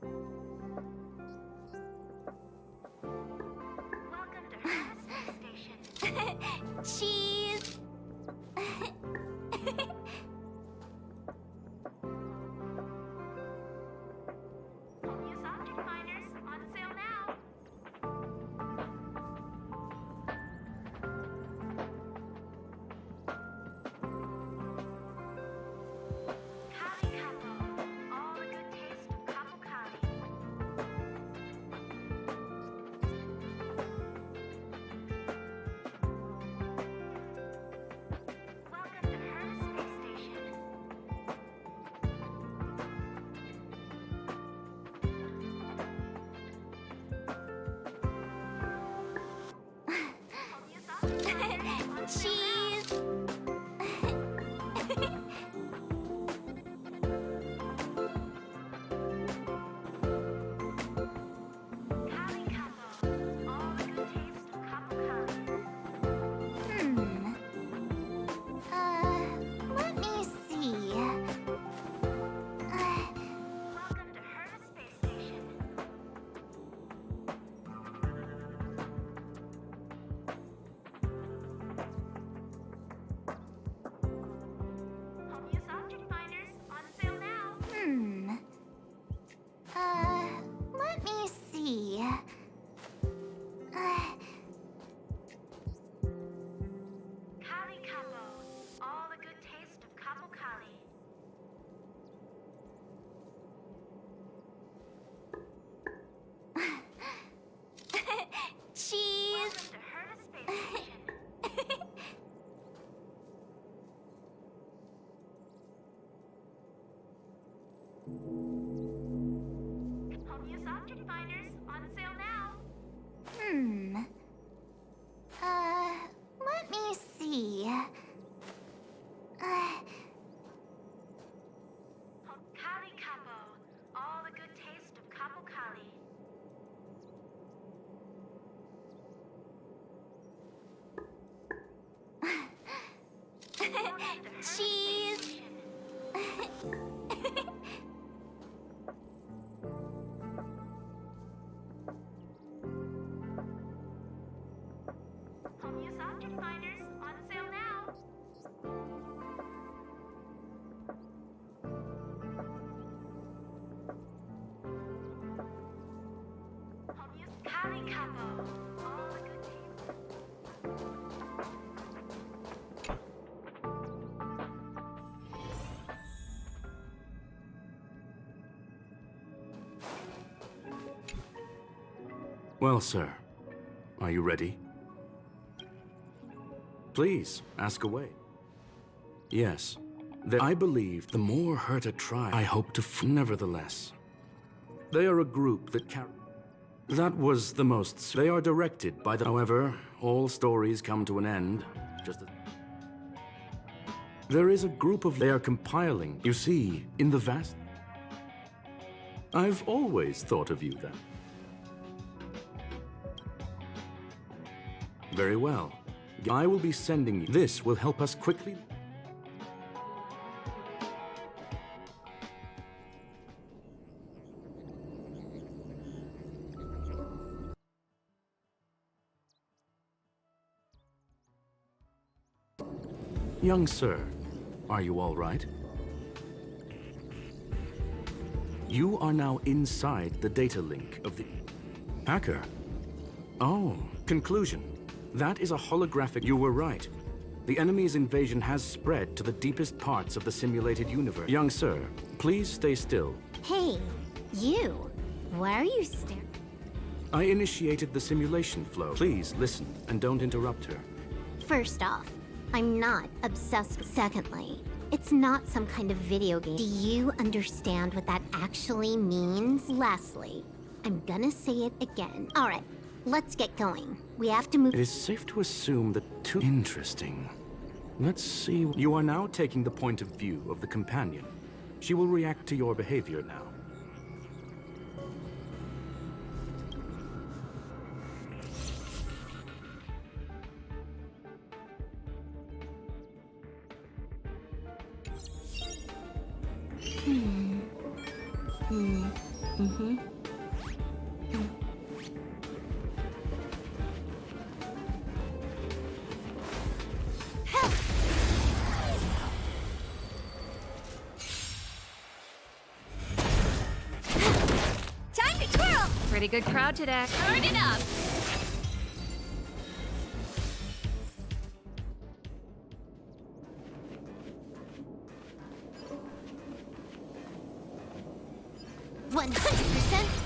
Welcome to Hermes Station. Cheese! Home use object finders on sale now. Kali Kapo. All the good taste of Kapo Kali. Welcome to Hermes Space Station. Home use object finders on sale now. Cheese! Kali Kapo. All the good taste of Kapo Kali. Let me see. Welcome to Hermes Space Station. Home use object finders on sale now. Let me see. Kali Kapo. All the good taste of Kapo Kali. Cheese! Welcome to Hermes Space Station. Home use object finders on sale now. Let me see. Kali Kapo. All the good taste of Kapo Kali. Welcome to Hermes Space Cheese! Station. Home use object finders on sale now. Home use Kali Kapo. All the good taste. Well, sir, are you ready? Please, ask away. Yes, I believe the more Herta try, I hope to nevertheless. They are a group that That was the most. They are directed by the. However, all stories come to an end. Just as there is a group of. They are compiling. You see, in the vast. I've always thought of you then. Very well. I will be sending you. This will help us quickly. Young sir, are you all right? You are now inside the data link of the hacker. Oh, conclusion. That is a holographic. You were right. The enemy's invasion has spread to the deepest parts of the simulated universe. Young sir, please stay still. Hey, you! Why are you staring? I initiated the simulation flow. Please listen and don't interrupt her. First off, I'm not obsessed. Secondly, it's not some kind of video game. Do you understand what that actually means? Lastly, I'm gonna say it again. Alright, let's get going. We have to move. It is safe to assume that too interesting. Let's see. You are now taking the point of view of the companion. She will react to your behavior now. Time to twirl! Pretty good crowd today. Turn it up!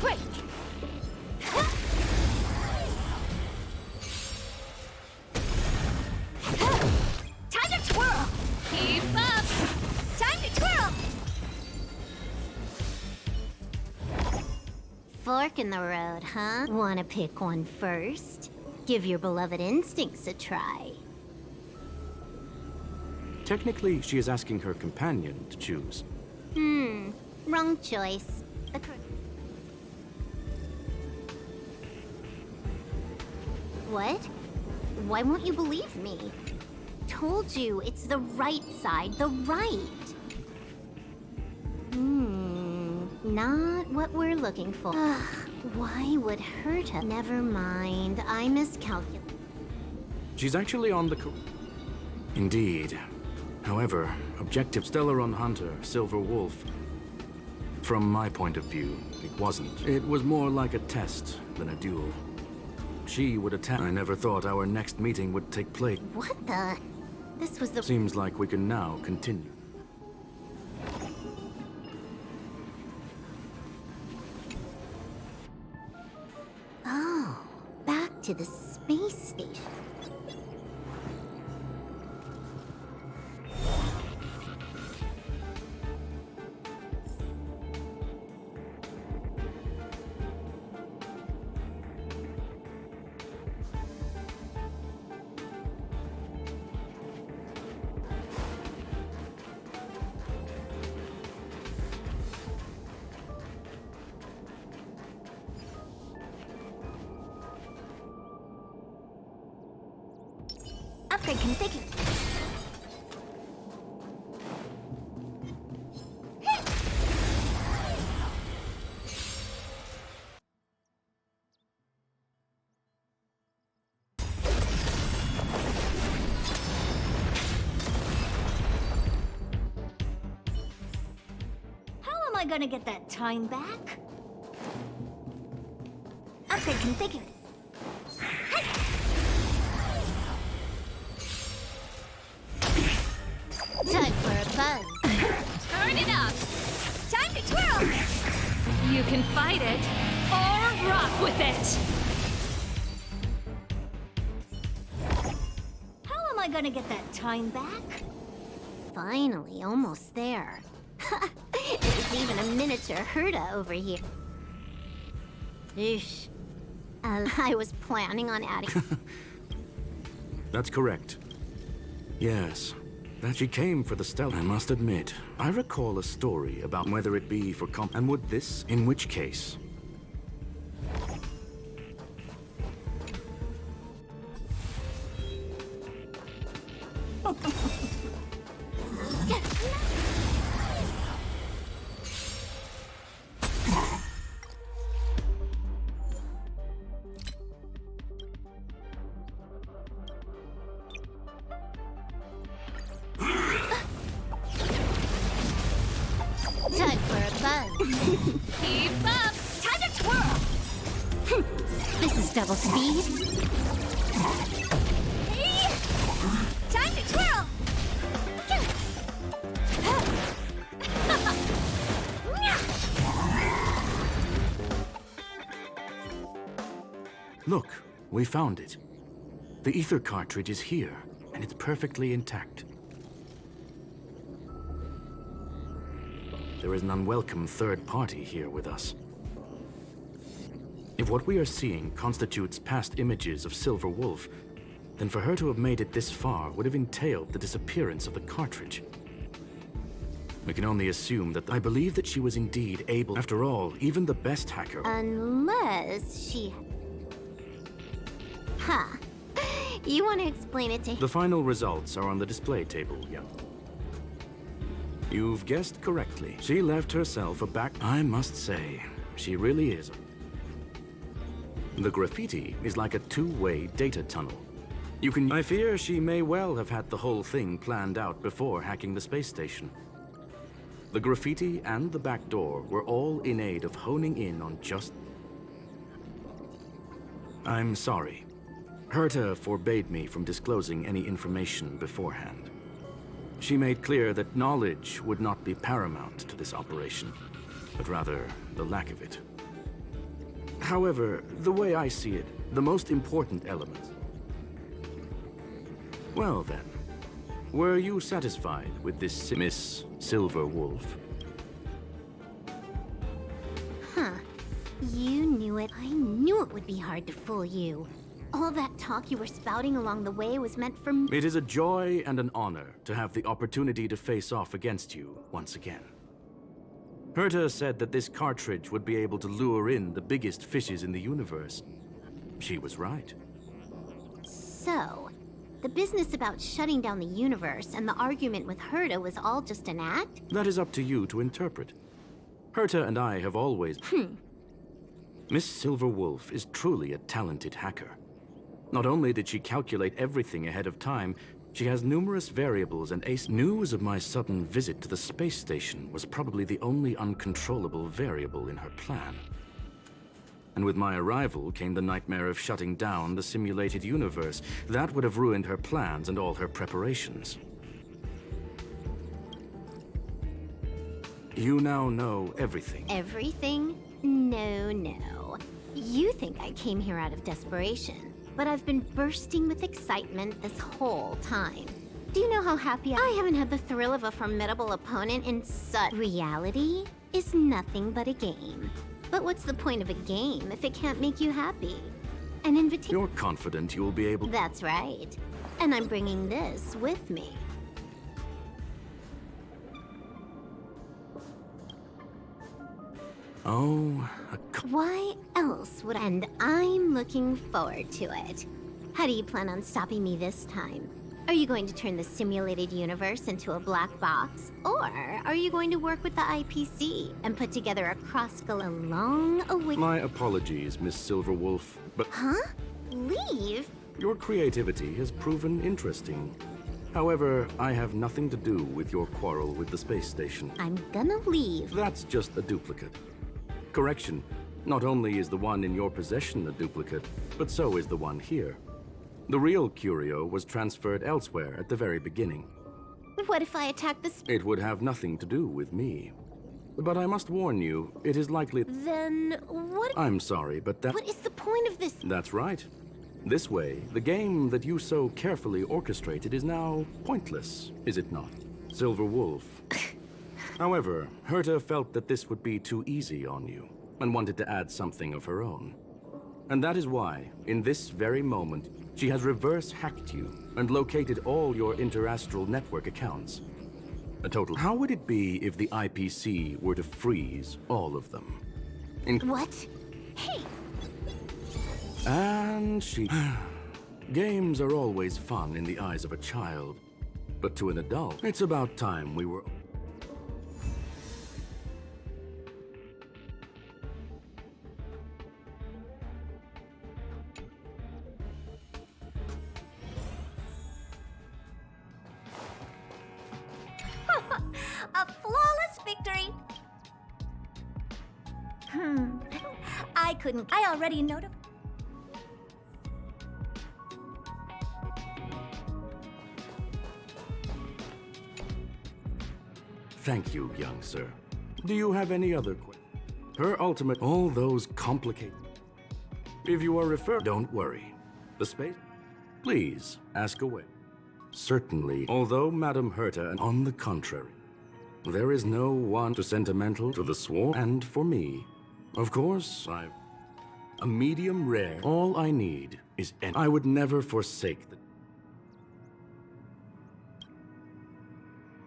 Break! Time to twirl! Keep up! Time to twirl! Fork in the road, huh? Wanna pick one first? Give your beloved instincts a try. Technically, she is asking her companion to choose. Wrong choice. What? Why won't you believe me? Told you, it's the right side, the right. Not what we're looking for. Ugh, why would Herta? Never mind, I miscalculated. She's actually on the Indeed. However, objective Stellaron Hunter, Silver Wolf. From my point of view, it wasn't. It was more like a test than a duel. She would attack. I never thought our next meeting would take place. What the? This was the... Seems like we can now continue. Oh, back to the space station. Upgrade configured. How am I gonna get that time back? Upgrade configured. Time for a buzz. Turn it up! Time to twirl! You can fight it or rock with it. How am I gonna get that time back? Finally, almost there. There's even a miniature Herta over here. Eesh. I was planning on adding... That's correct. Yes. That she came for the Stella, I must admit. I recall a story about whether it be for and would this, in which case... Time for a buzz. Keep up! Time to twirl! This is double speed. Time to twirl! Look, we found it. The ether cartridge is here, and it's perfectly intact. There is an unwelcome third party here with us. If what we are seeing constitutes past images of Silver Wolf, then for her to have made it this far would have entailed the disappearance of the cartridge. We can only assume that I believe that she was indeed able. After all, even the best hacker... Unless she... Huh. You want to explain it to... The final results are on the display table, young. You've guessed correctly. She left herself a back... I must say, She really is. The graffiti is like a two-way data tunnel. I fear she may well have had the whole thing planned out before hacking the space station. The graffiti and the back door were all in aid of honing in on just... I'm sorry. Herta forbade me from disclosing any information beforehand. She made clear that knowledge would not be paramount to this operation, but rather the lack of it. However, the way I see it, the most important element... Well then, were you satisfied with this Miss Silver Wolf? Huh. You knew it. I knew it would be hard to fool you. All that talk you were spouting along the way was meant for me. It is a joy and an honor to have the opportunity to face off against you once again. Herta said that this cartridge would be able to lure in the biggest fishes in the universe. She was right. So, the business about shutting down the universe and the argument with Herta was all just an act? That is up to you to interpret. Herta and I have always... Miss Silver Wolf is truly a talented hacker. Not only did she calculate everything ahead of time, she has numerous variables and news of my sudden visit to the space station was probably the only uncontrollable variable in her plan. And with my arrival came the nightmare of shutting down the simulated universe. That would have ruined her plans and all her preparations. You now know everything. Everything? No. You think I came here out of desperation. But I've been bursting with excitement this whole time. Do you know how happy I haven't had the thrill of a formidable opponent in such... Reality is nothing but a game. But what's the point of a game if it can't make you happy? An invitation... You're confident you'll be able... That's right. And I'm bringing this with me. Oh, Why else would I... And I'm looking forward to it. How do you plan on stopping me this time? Are you going to turn the simulated universe into a black box? Or are you going to work with the IPC and put together a long-awaited... My apologies, Miss Silver Wolf, but... Huh? Leave? Your creativity has proven interesting. However, I have nothing to do with your quarrel with the space station. I'm gonna leave. That's just a duplicate. Correction, not only is the one in your possession a duplicate, but so is the one here. The real curio was transferred elsewhere at the very beginning. What if I attack the... It would have nothing to do with me. But I must warn you, it is likely... Then what... I'm sorry, but that... What is the point of this? That's right. This way, the game that you so carefully orchestrated is now pointless, is it not? Silver Wolf. However, Herta felt that this would be too easy on you, and wanted to add something of her own. And that is why, in this very moment, she has reverse-hacked you and located all your interastral network accounts. A total... How would it be if the IPC were to freeze all of them? What? Hey! And she... Games are always fun in the eyes of a child, but to an adult, it's about time we were... A flawless victory! I already noted. Thank you, young sir. Do you have any other questions? Her ultimate... All those complicated... If you are referred... Don't worry. The space... Please, ask away. Certainly, although Madame Herta... And on the contrary, there is no one to sentimental to the swarm, and for me. Of course, I've... A medium rare. All I need is... I would never forsake the...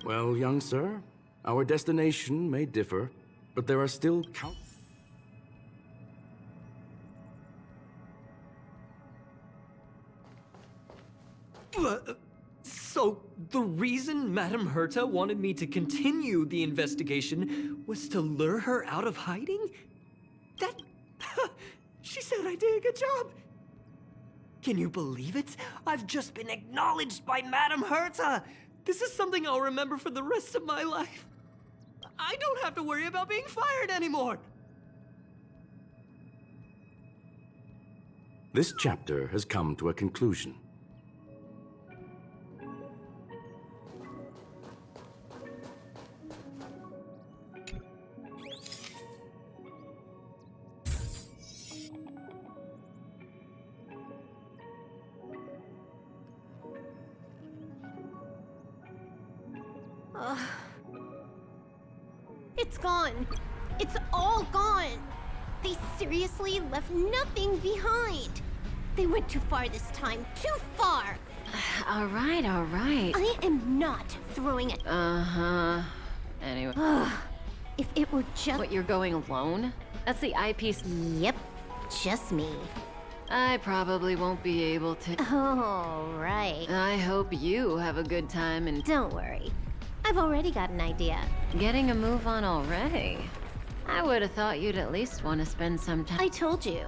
Well, young sir, our destination may differ, but there are still So, the reason Madame Herta wanted me to continue the investigation was to lure her out of hiding? She said I did a good job. Can you believe it? I've just been acknowledged by Madame Herta. This is something I'll remember for the rest of my life. I don't have to worry about being fired anymore. This chapter has come to a conclusion. It's gone. It's all gone. They seriously left nothing behind. They went too far this time. Too far. All right, all right. I am not throwing it. Uh-huh. Anyway. If it were just... What, you're going alone? That's the eyepiece. Yep. Just me. I probably won't be able to. Oh, right. I hope you have a good time and Don't worry. I've already got an idea. getting a move on already. I would have thought you'd at least want to spend some time. I told you.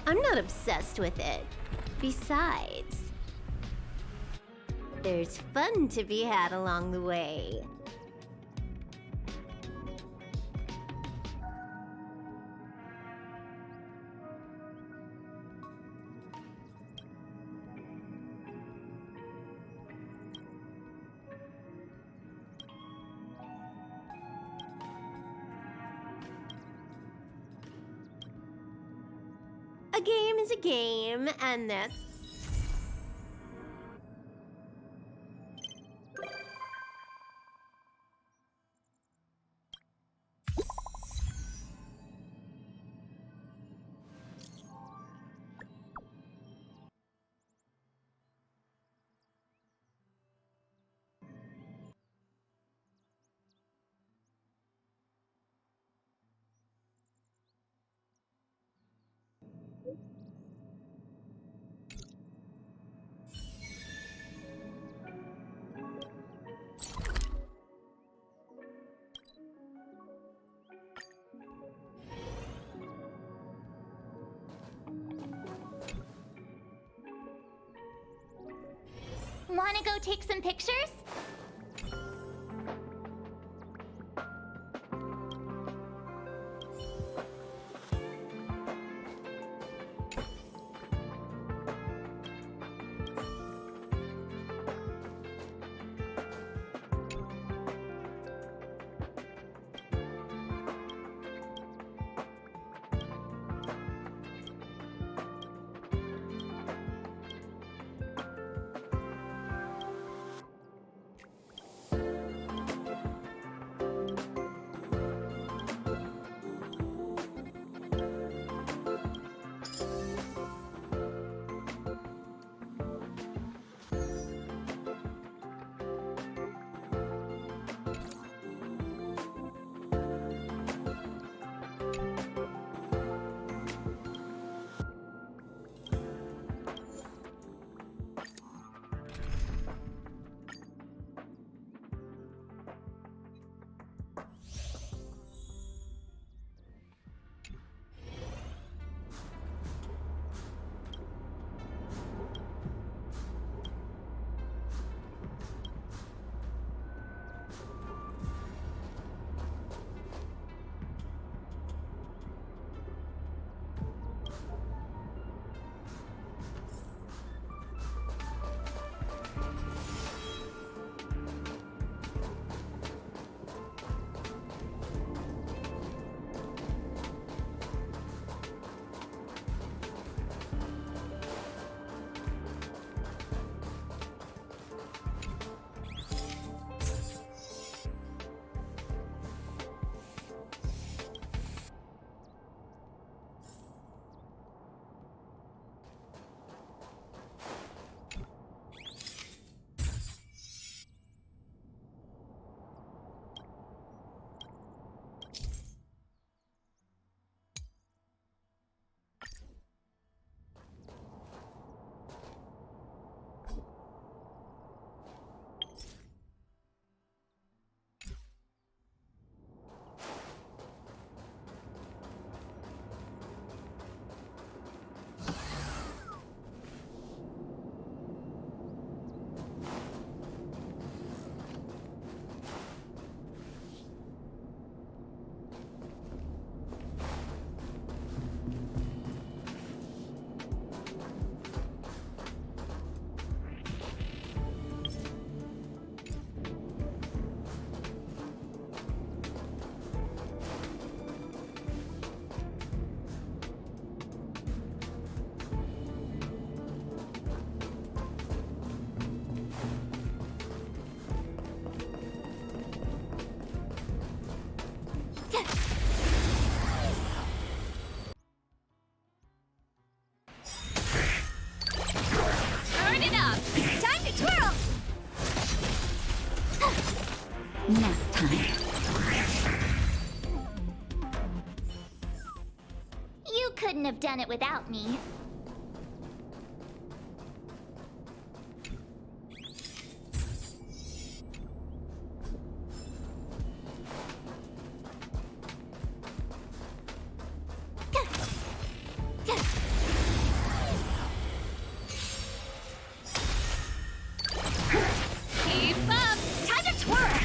I'm not obsessed with it. Besides, there's fun to be had along the way. A game is a game, and that's... Wanna go take some pictures? Nap time. You couldn't have done it without me. Keep up! Time to twirl!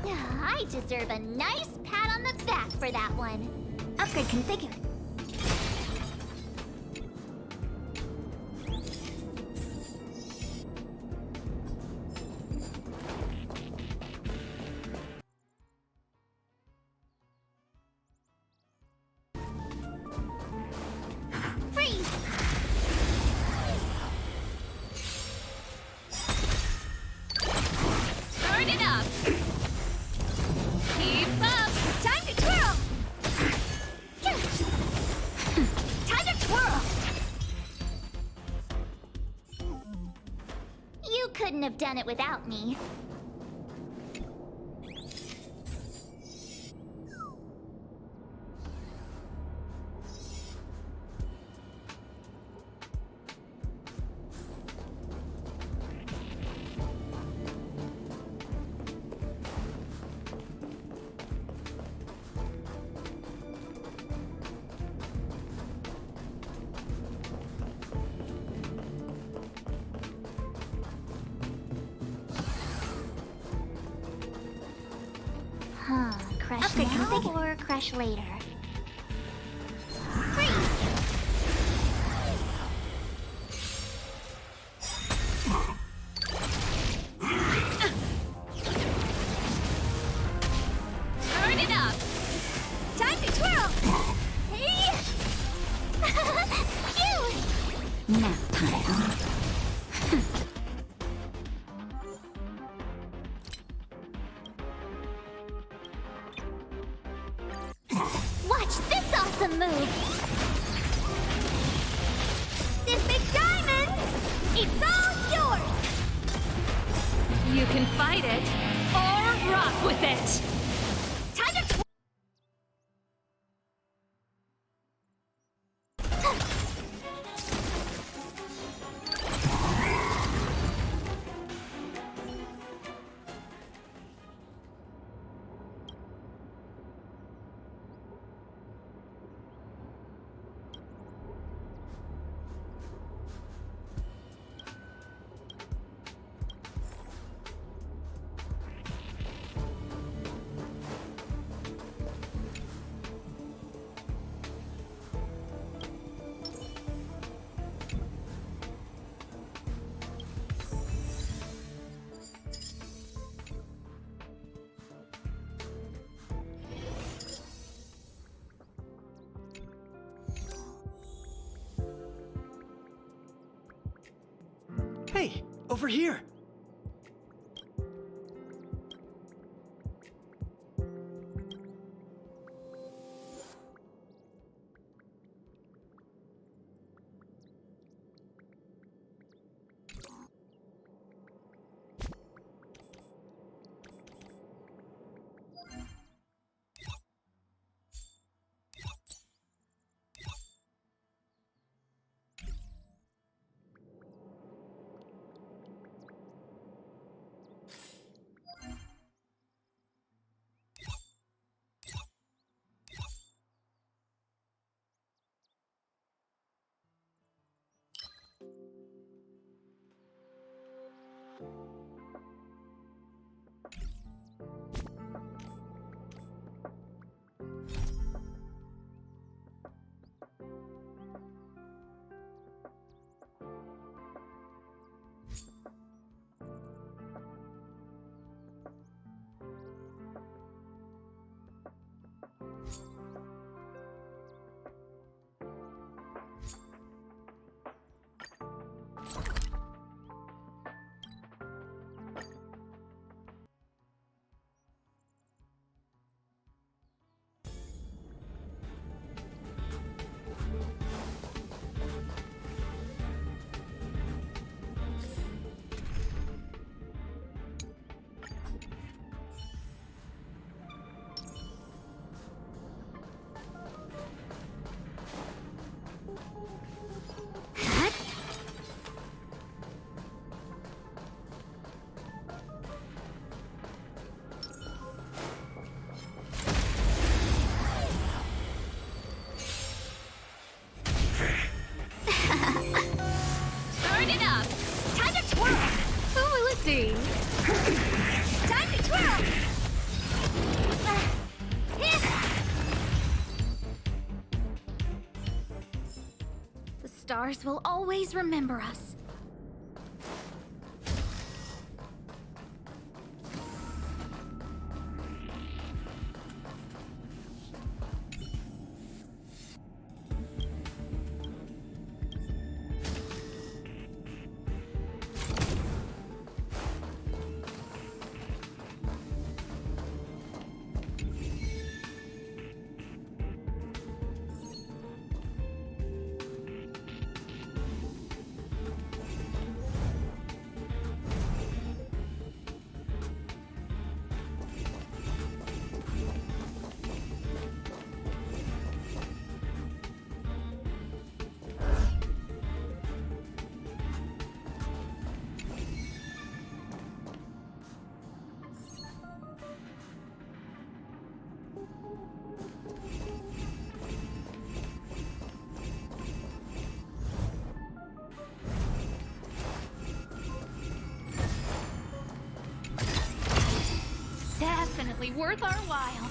I deserve a nice pat on the back for that one. Upgrade configured. Freeze! Turn it up! Keep up! Time to twirl! Time to twirl! You couldn't have done it without me. Crush Upgrade now configured. or crush later? Turn it up! Time to twirl! Hey! Phew! Nap time. Watch this awesome move! This big diamond! It's all yours! You can fight it, or rock with it! Time to Hey, over here! Turn it up! Time to twirl! Who will it be? Time to twirl! The stars will always remember us. Definitely worth our while.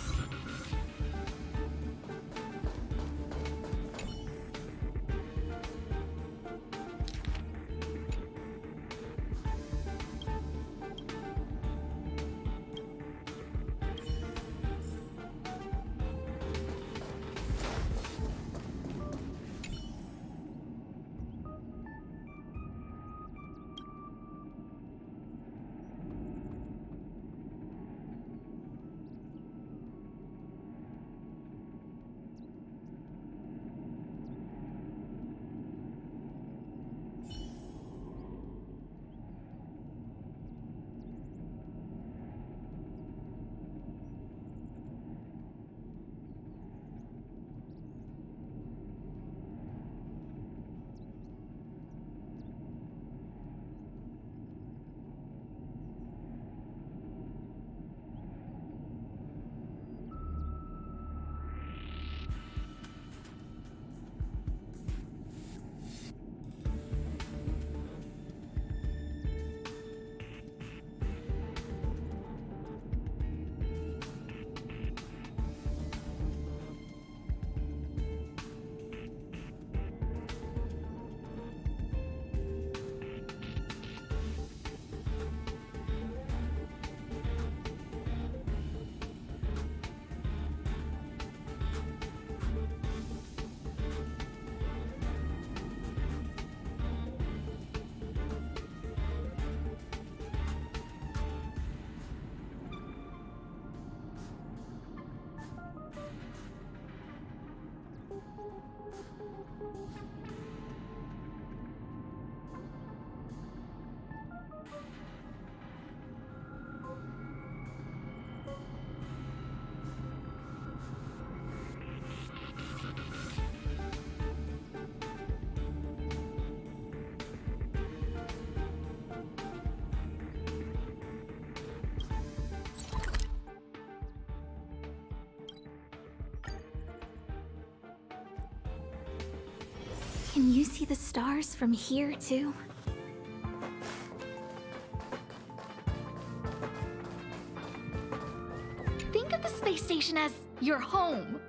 Can you see the stars from here, too? Think of the space station as your home.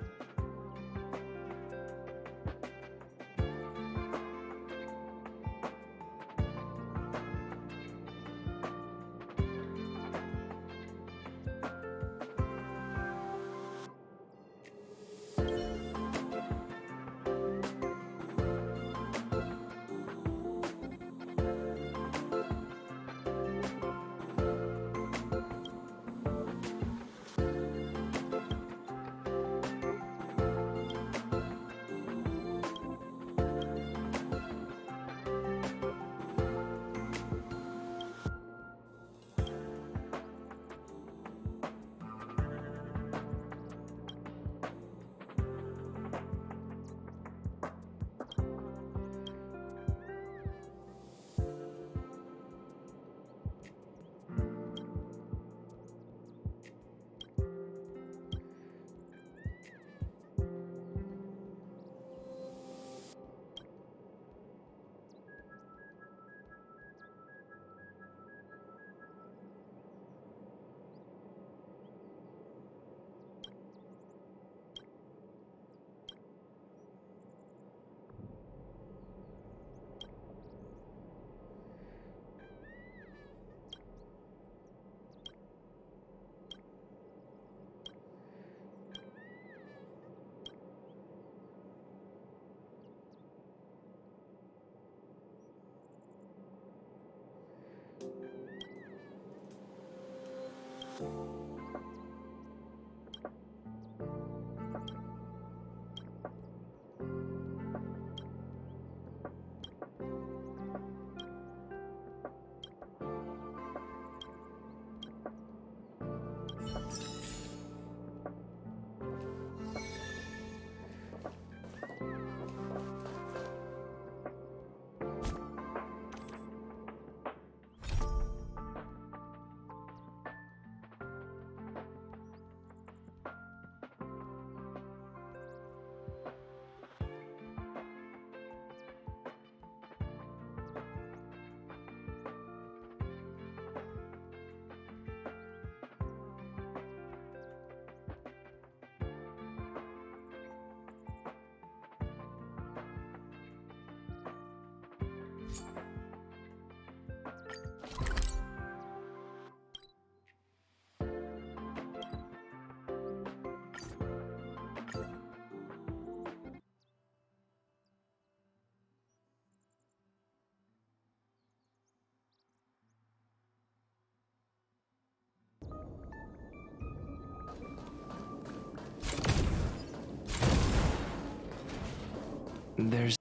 There's...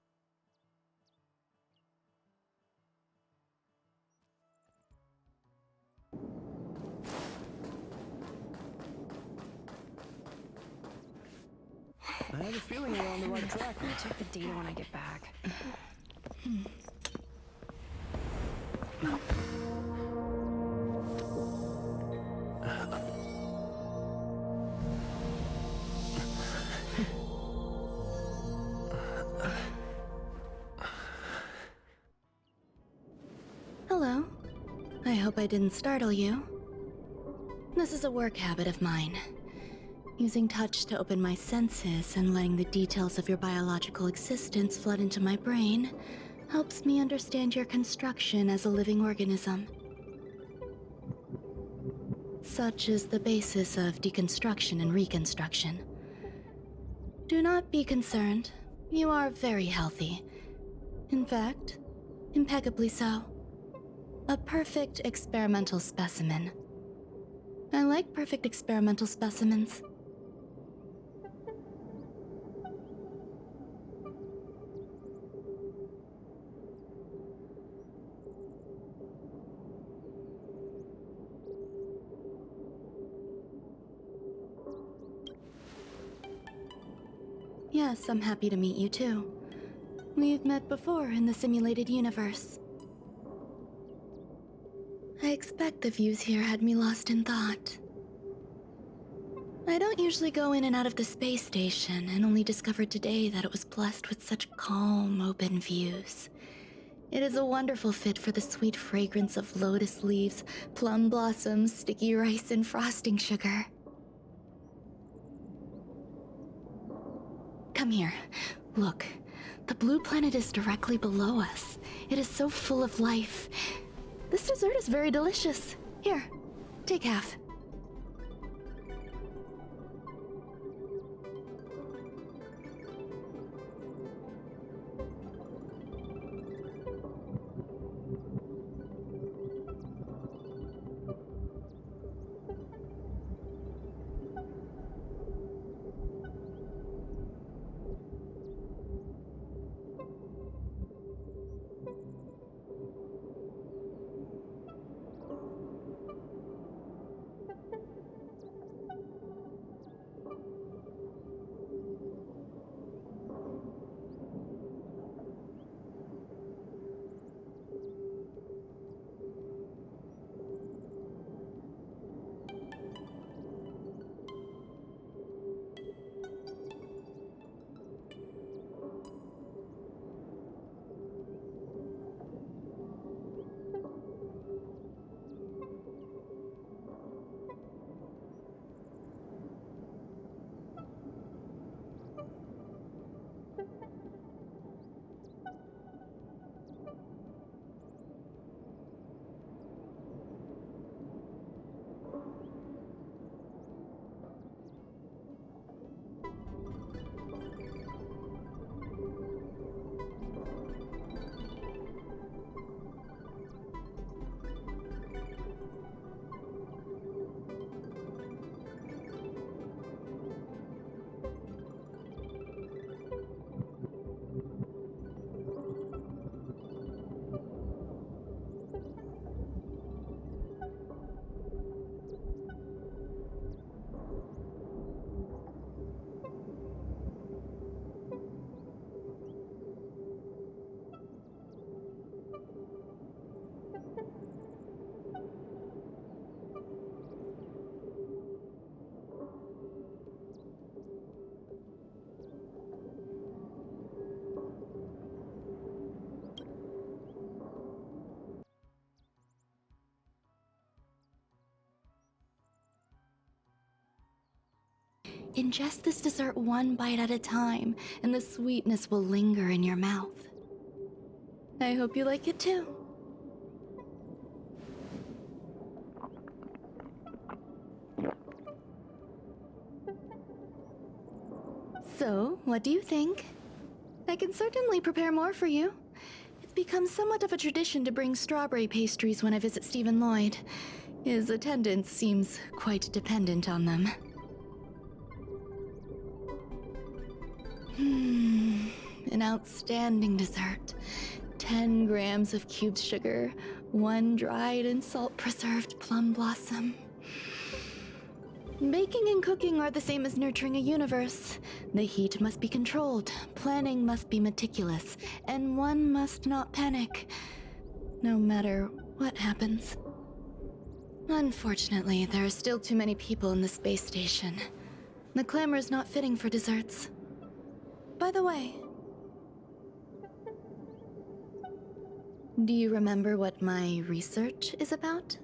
I have a feeling we're on the right track. I'll check the data when I get back. Hello. I hope I didn't startle you. This is a work habit of mine. Using touch to open my senses and letting the details of your biological existence flood into my brain helps me understand your construction as a living organism. Such is the basis of deconstruction and reconstruction. Do not be concerned. You are very healthy. In fact, impeccably so. A perfect experimental specimen. I like perfect experimental specimens. Yes, I'm happy to meet you too. We've met before in the simulated universe. I expect the views here had me lost in thought. I don't usually go in and out of the space station, and only discovered today that it was blessed with such calm, open views. It is a wonderful fit for the sweet fragrance of lotus leaves, plum blossoms, sticky rice, and frosting sugar. Come here. Look. The blue planet is directly below us. It is so full of life. This dessert is very delicious. Here, take half. Ingest this dessert one bite at a time, and the sweetness will linger in your mouth. I hope you like it too. So, what do you think? I can certainly prepare more for you. It's become somewhat of a tradition to bring strawberry pastries when I visit Stephen Lloyd. His attendance seems quite dependent on them. an outstanding dessert. 10 grams of cubed sugar, 1 dried and salt-preserved plum blossom. Baking and cooking are the same as nurturing a universe. The heat must be controlled, planning must be meticulous, and one must not panic, no matter what happens. Unfortunately, there are still too many people in the space station. The clamor is not fitting for desserts. By the way, do you remember what my research is about?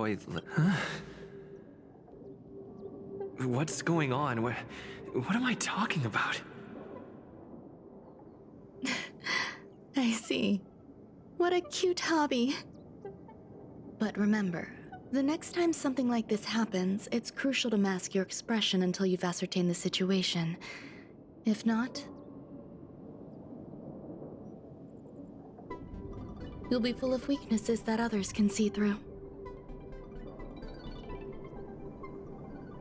how I... Huh? What's going on? What am I talking about? I see. What a cute hobby. But remember, the next time something like this happens, it's crucial to mask your expression until you've ascertained the situation. If not, you'll be full of weaknesses that others can see through.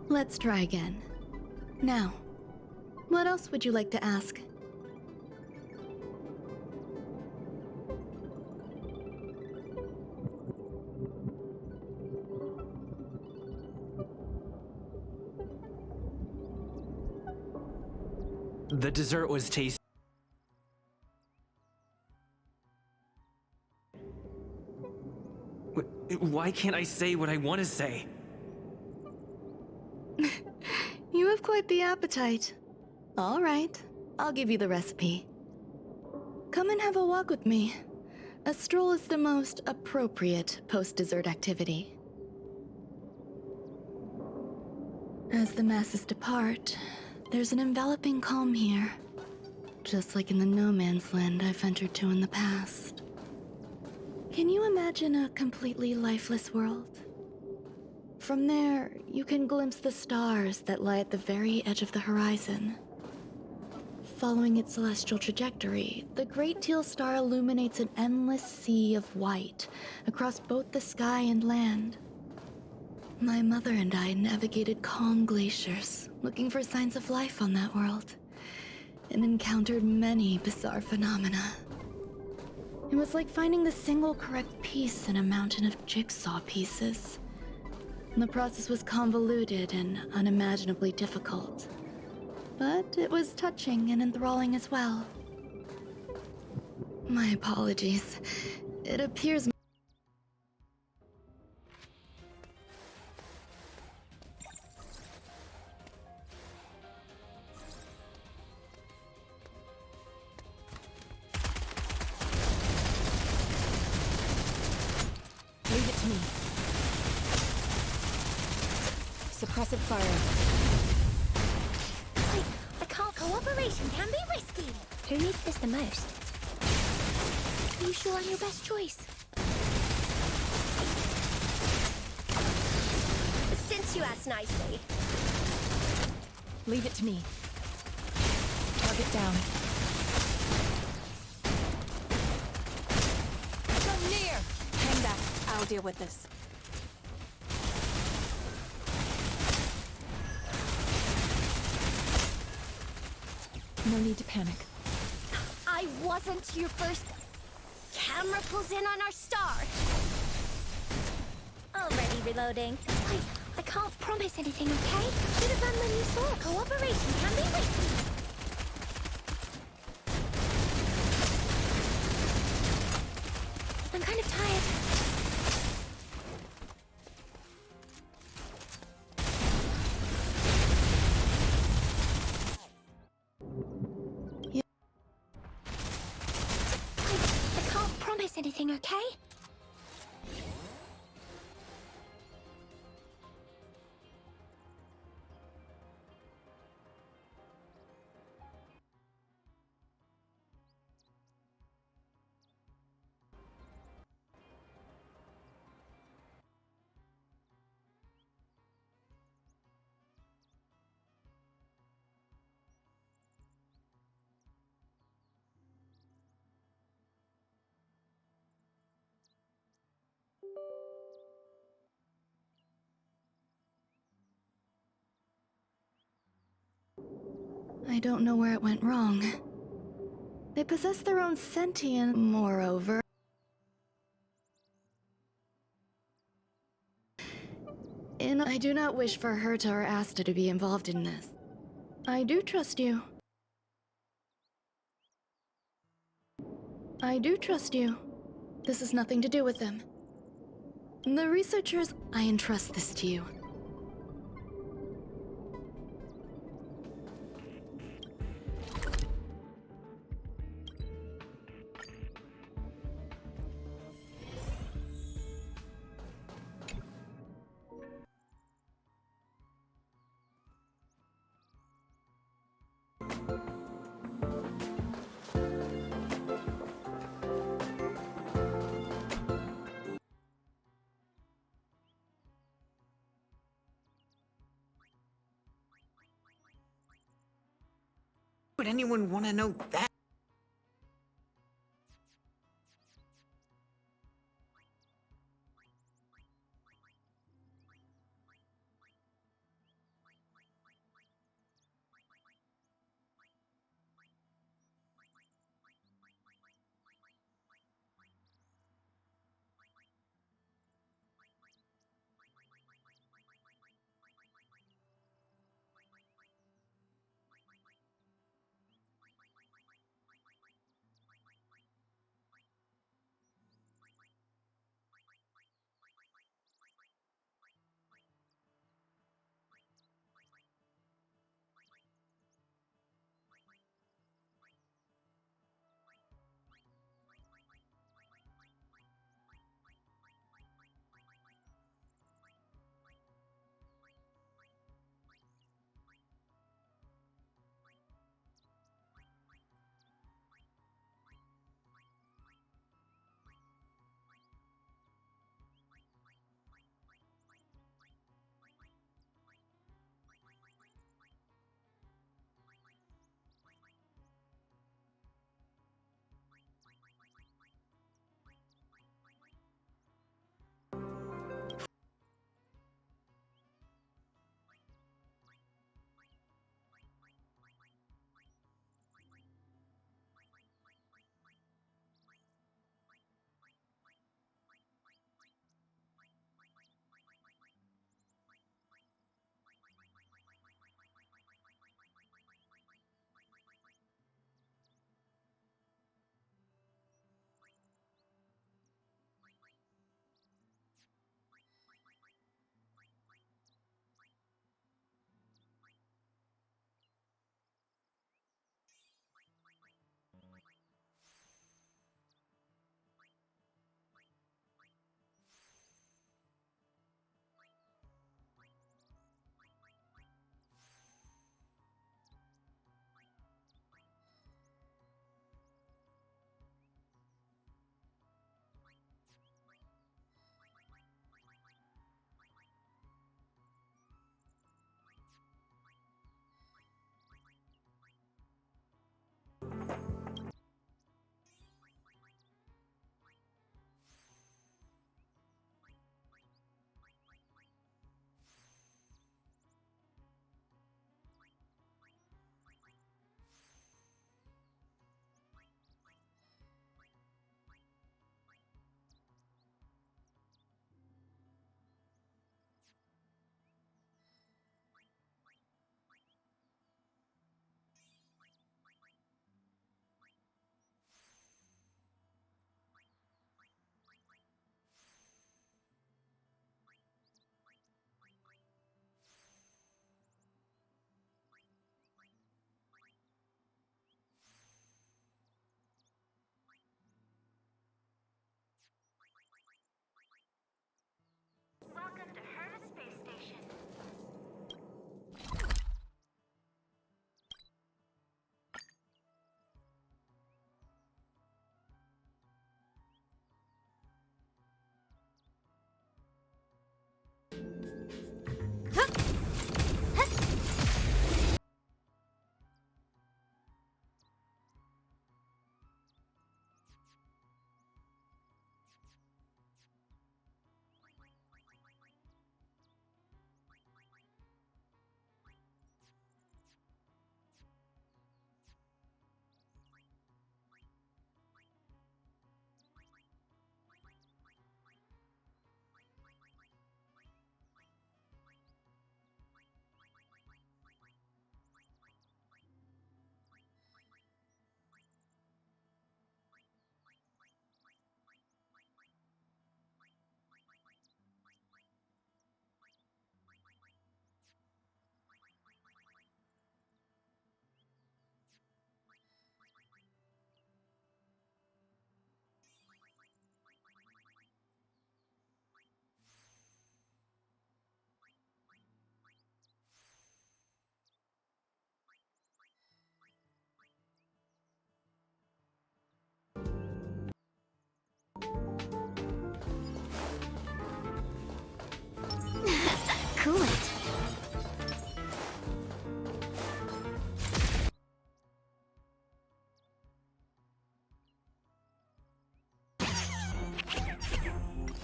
Let's try again. Now, what else would you like to ask? The dessert was tasty. Why can't I say what I want to say? You have quite the appetite. All right, I'll give you the recipe. Come and have a walk with me. A stroll is the most appropriate post-dessert activity. As the masses depart, there's an enveloping calm here, just like in the no man's land I've ventured to in the past. Can you imagine a completely lifeless world? From there, you can glimpse the stars that lie at the very edge of the horizon. Following its celestial trajectory, the Great Teal Star illuminates an endless sea of white across both the sky and land. My mother and I navigated calm glaciers, looking for signs of life on that world, and encountered many bizarre phenomena. It was like finding the single correct piece in a mountain of jigsaw pieces. The process was convoluted and unimaginably difficult, but it was touching and enthralling as well. My apologies. It appears Leave it to me. Suppressive fire. I can't. Cooperation can be risky. Who needs this the most? Are you sure I'm your best choice? Since you asked nicely. Leave it to me. Target down. Come near! Hang back. I'll deal with this. No need to panic. I wasn't your first. Camera pulls in on our star. Already reloading. I can't promise anything, okay? Should have run when you saw. Cooperation can be risky. I'm kind of tired. I can't promise anything, okay? I don't know where it went wrong. They possess their own sentient, moreover. And I do not wish for Herta or Asta to be involved in this. I do trust you. I do trust you. This has nothing to do with them. The researchers, I entrust this to you. would anyone want to know that?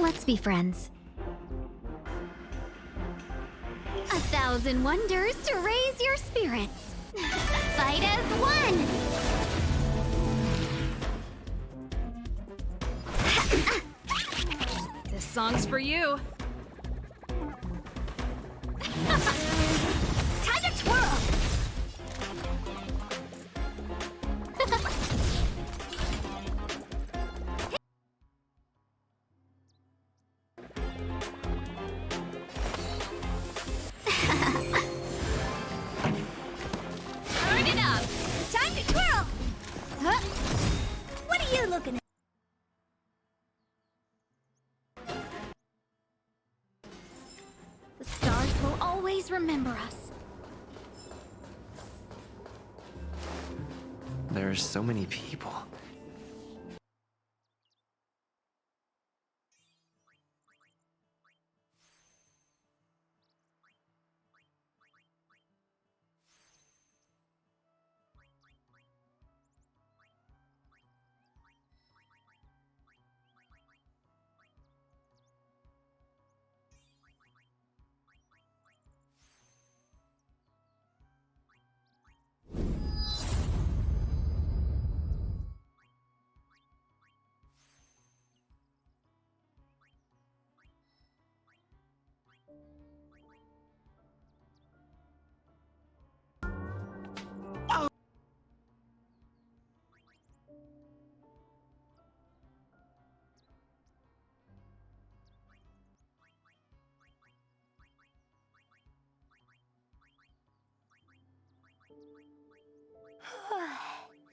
Let's be friends. 1,000 wonders to raise your spirits. Fight as one! This song's for you. Time to twirl! Turn it up! Time to twirl! Huh? What are you looking at? The stars will always remember us. There's so many people.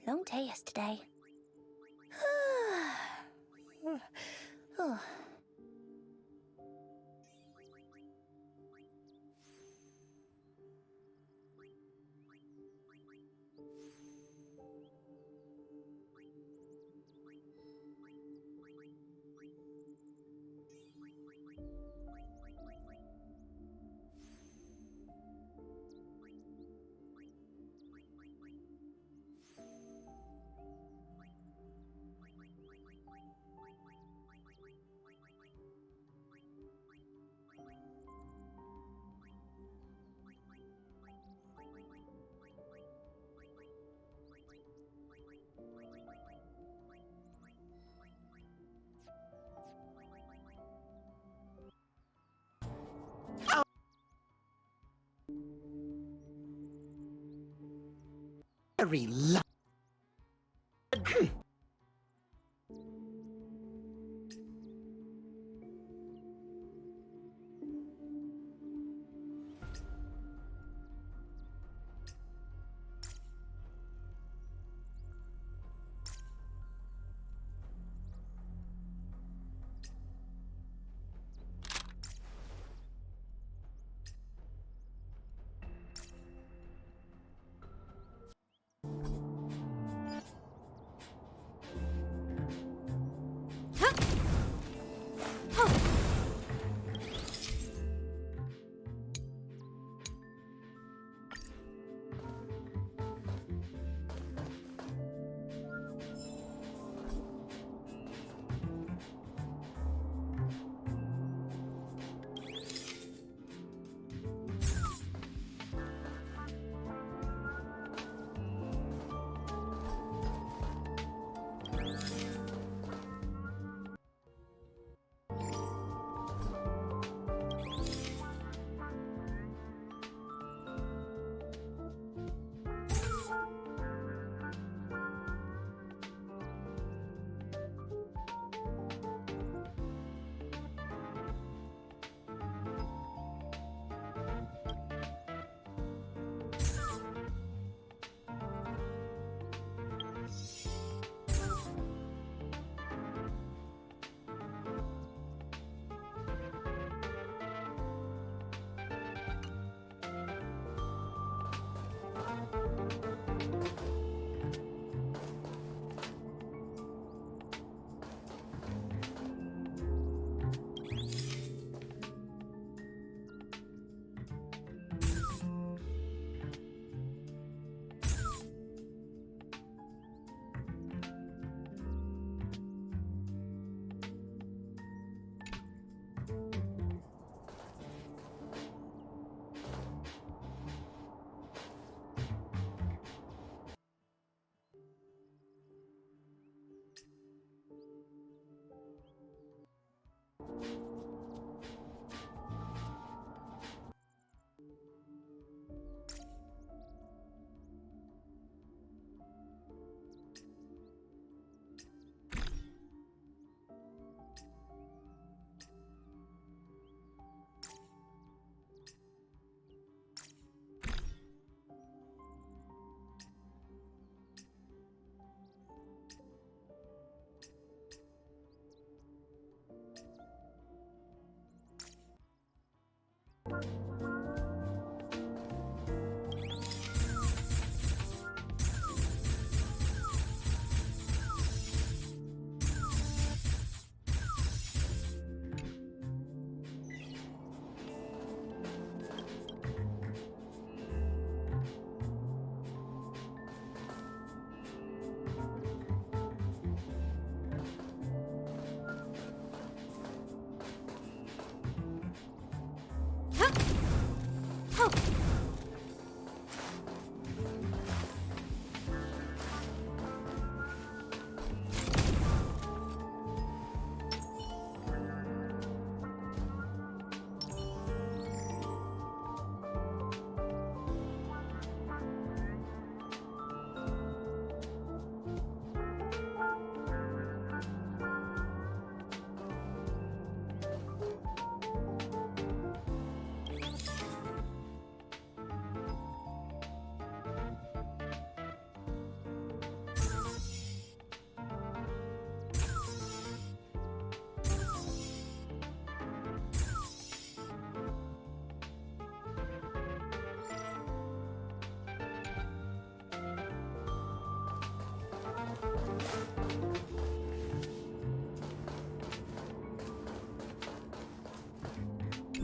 Long day yesterday. Very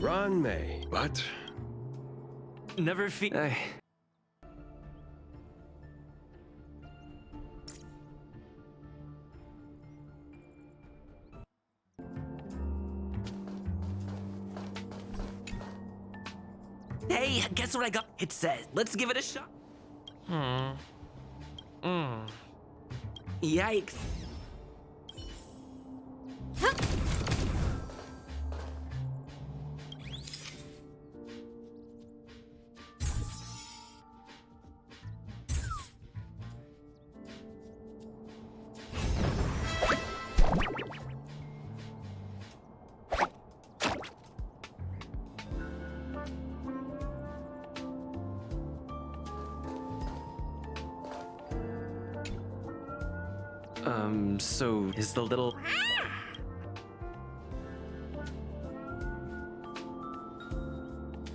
Ron May. But Never feel. Hey, guess what I got? It says, let's give it a shot. Yikes. So is the little...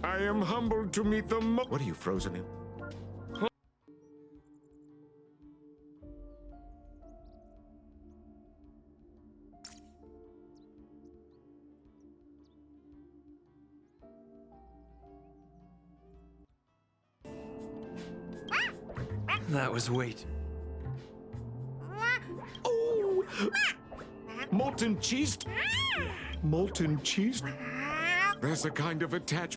I am humbled to meet the What are you frozen in? That was weight. Oh! Molten cheese? Molten cheese? There's a kind of attachment.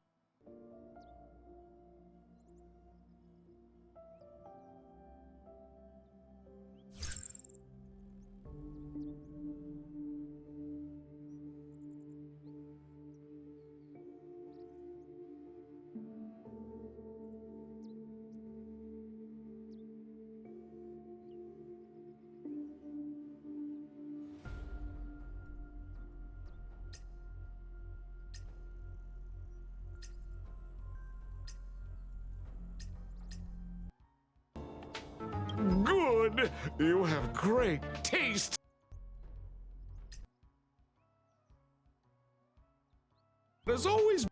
Good! You have great taste! There's always...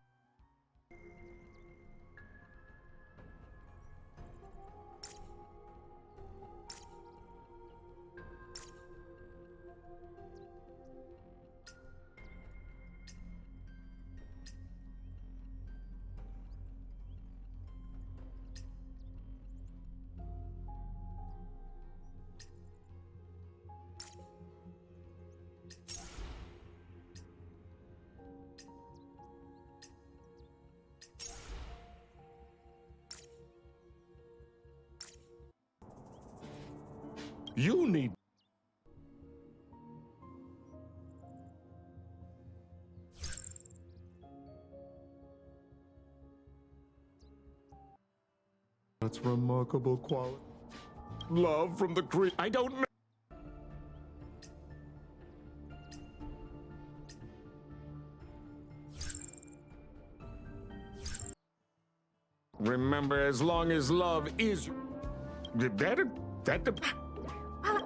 You need... That's remarkable quality. Love from the I don't know. Remember, as long as love is...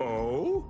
Oh?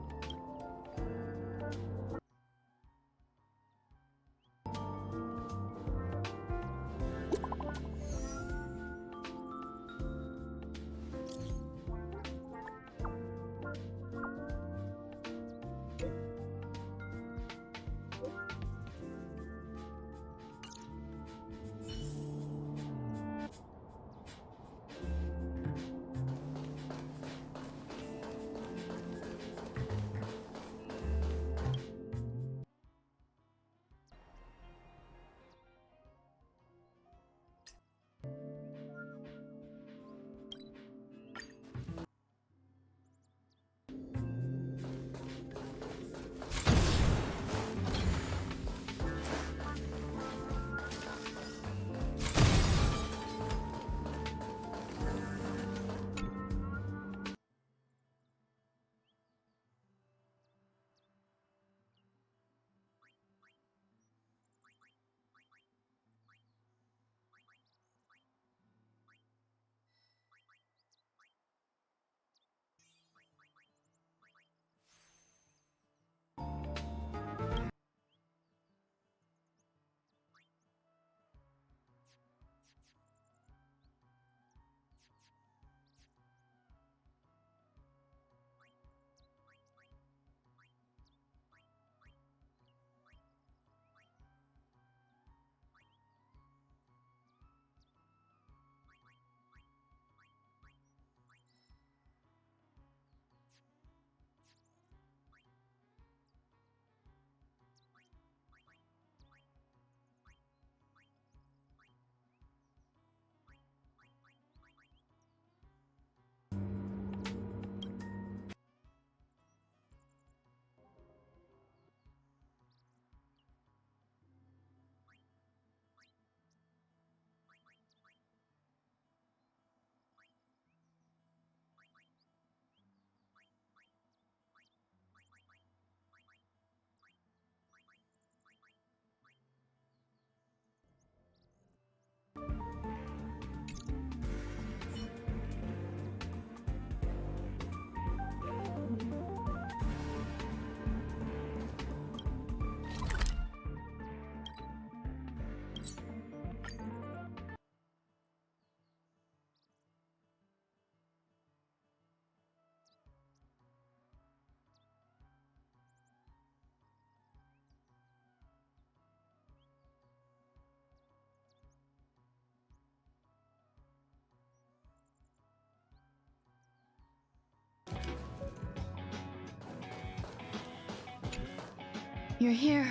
You're here.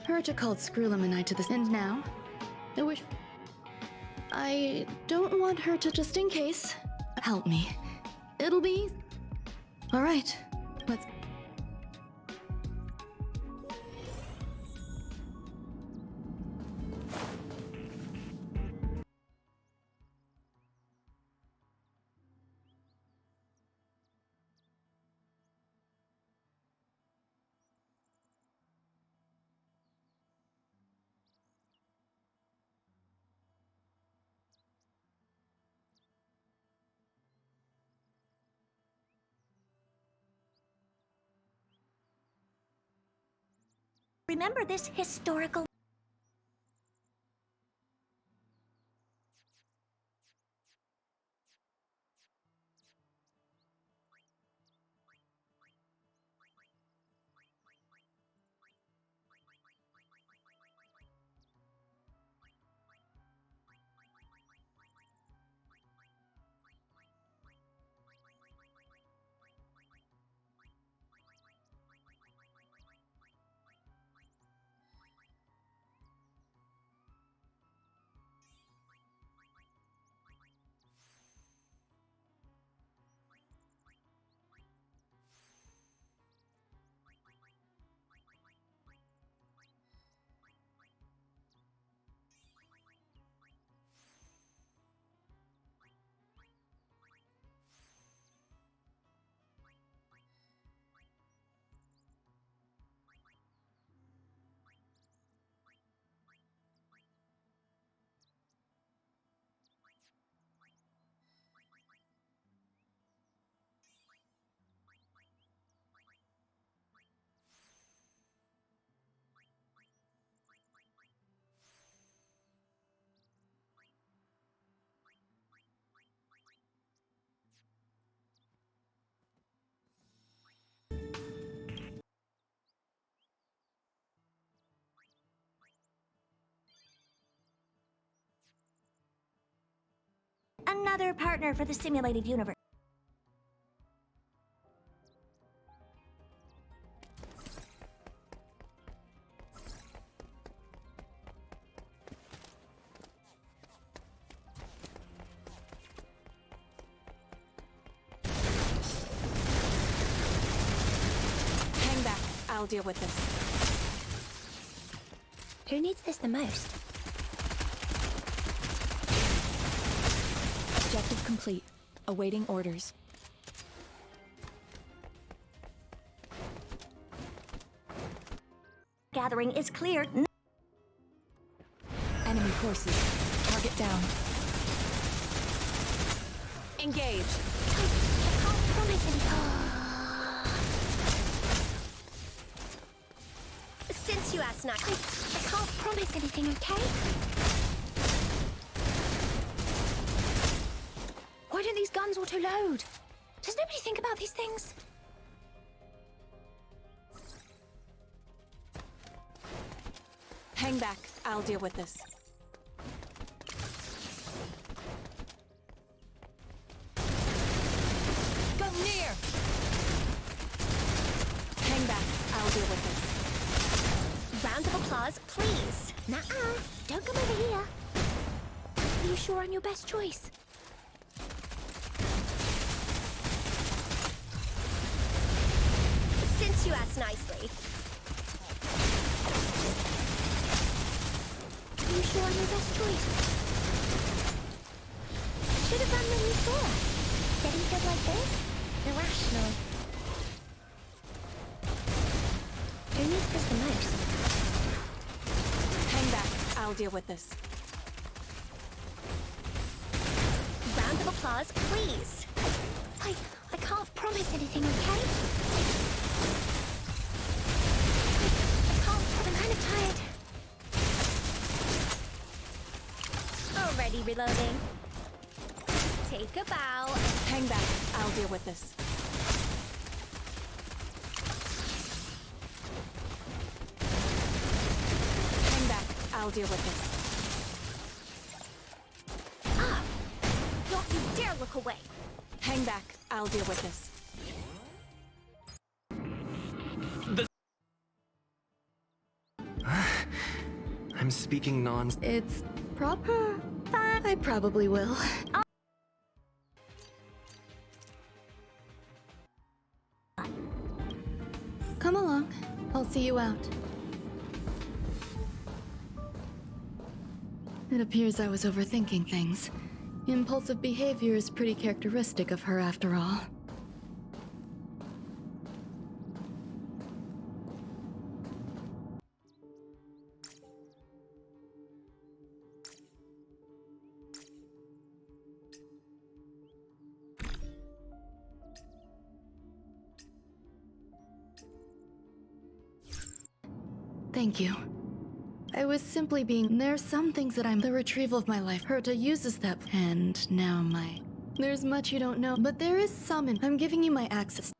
Herta called Screwlum and I to this, and now, I don't want her to, just in case, help me. It'll be... Alright, let's... Remember this historical... Another partner for the simulated universe. Hang back. I'll deal with this. Who needs this the most? Objective complete. Awaiting orders. Gathering is cleared. Enemy forces. Target down. Engage. I can't promise anything. Since you asked nicely, I can't promise anything, okay? Why don't these guns auto-load? Does nobody think about these things? Hang back. I'll deal with this. Go near! Hang back. I'll deal with this. round of applause, please. Nuh-uh. Don't come over here. Are you sure I'm your best choice? Since you asked nicely. Are you sure I'm your best choice? Should have run when you saw us. Getting good like this? Irrational. Who needs this the most? Hang back. I'll deal with this. Round of applause, please. I can't promise anything, okay? I can't. I'm kind of tired. Already reloading. Take a bow. Hang back. I'll deal with this. Hang back. I'll deal with this. Ah! Don't you dare look away. Hang back. I'll deal with this. I'm speaking It's proper. I probably will. Come along. I'll see you out. It appears I was overthinking things. Impulsive behavior is pretty characteristic of her after all. Thank you. I was simply being... There's some things that I'm... The retrieval of my life. Herta uses that... And now my... There's much you don't know, but there is some in... I'm giving you my access.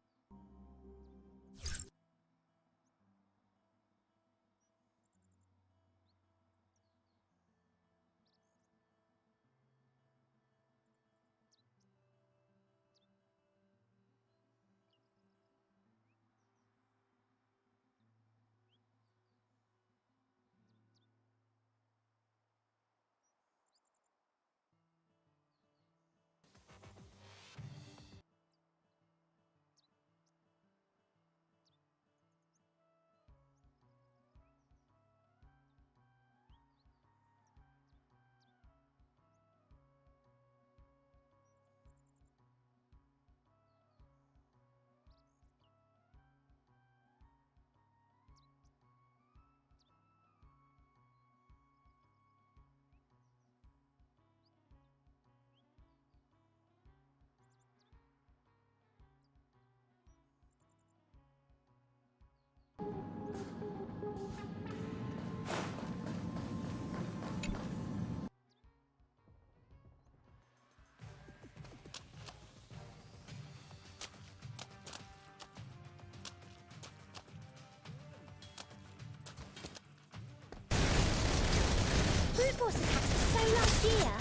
Brute force attacks so last year.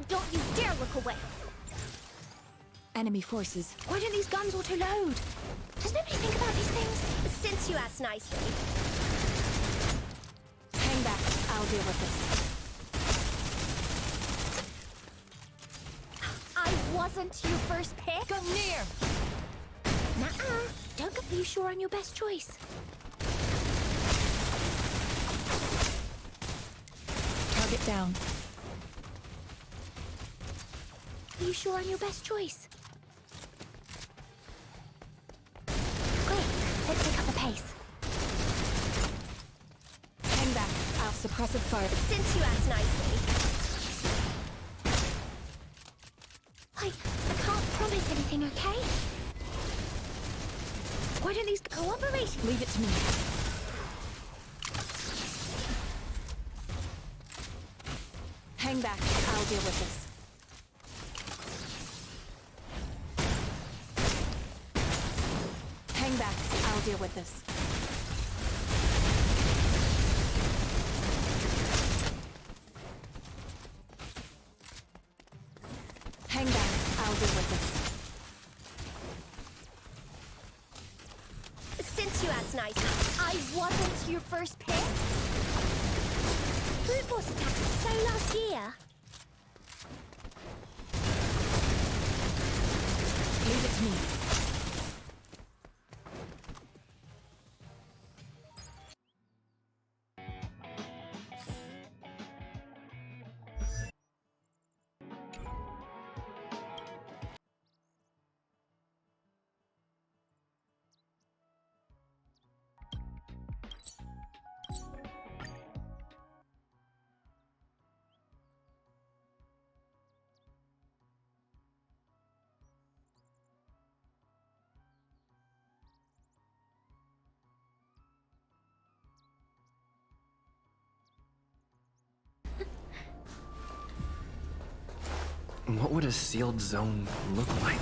Don't you dare look away. Enemy forces. Why don't these guns auto-load? Does nobody think about these things? Since you asked nicely. Hang back. I'll deal with this. I wasn't your first pick. Go near. Nuh-uh. Don't go. Are you sure I'm your best choice? Target down. Are you sure I'm your best choice? Quick, let's pick up the pace. Hang back. I'll suppressive fire. Since you asked nicely. I can't promise anything, okay? Why don't these cooperation? Leave it to me. Hang back. I'll deal with this. Hang back. I'll deal with this. Hang back. I'll deal with this. Since you asked nicely, I wasn't your first pick. Brute force attacks so last year. Leave it to me. What would a sealed zone look like?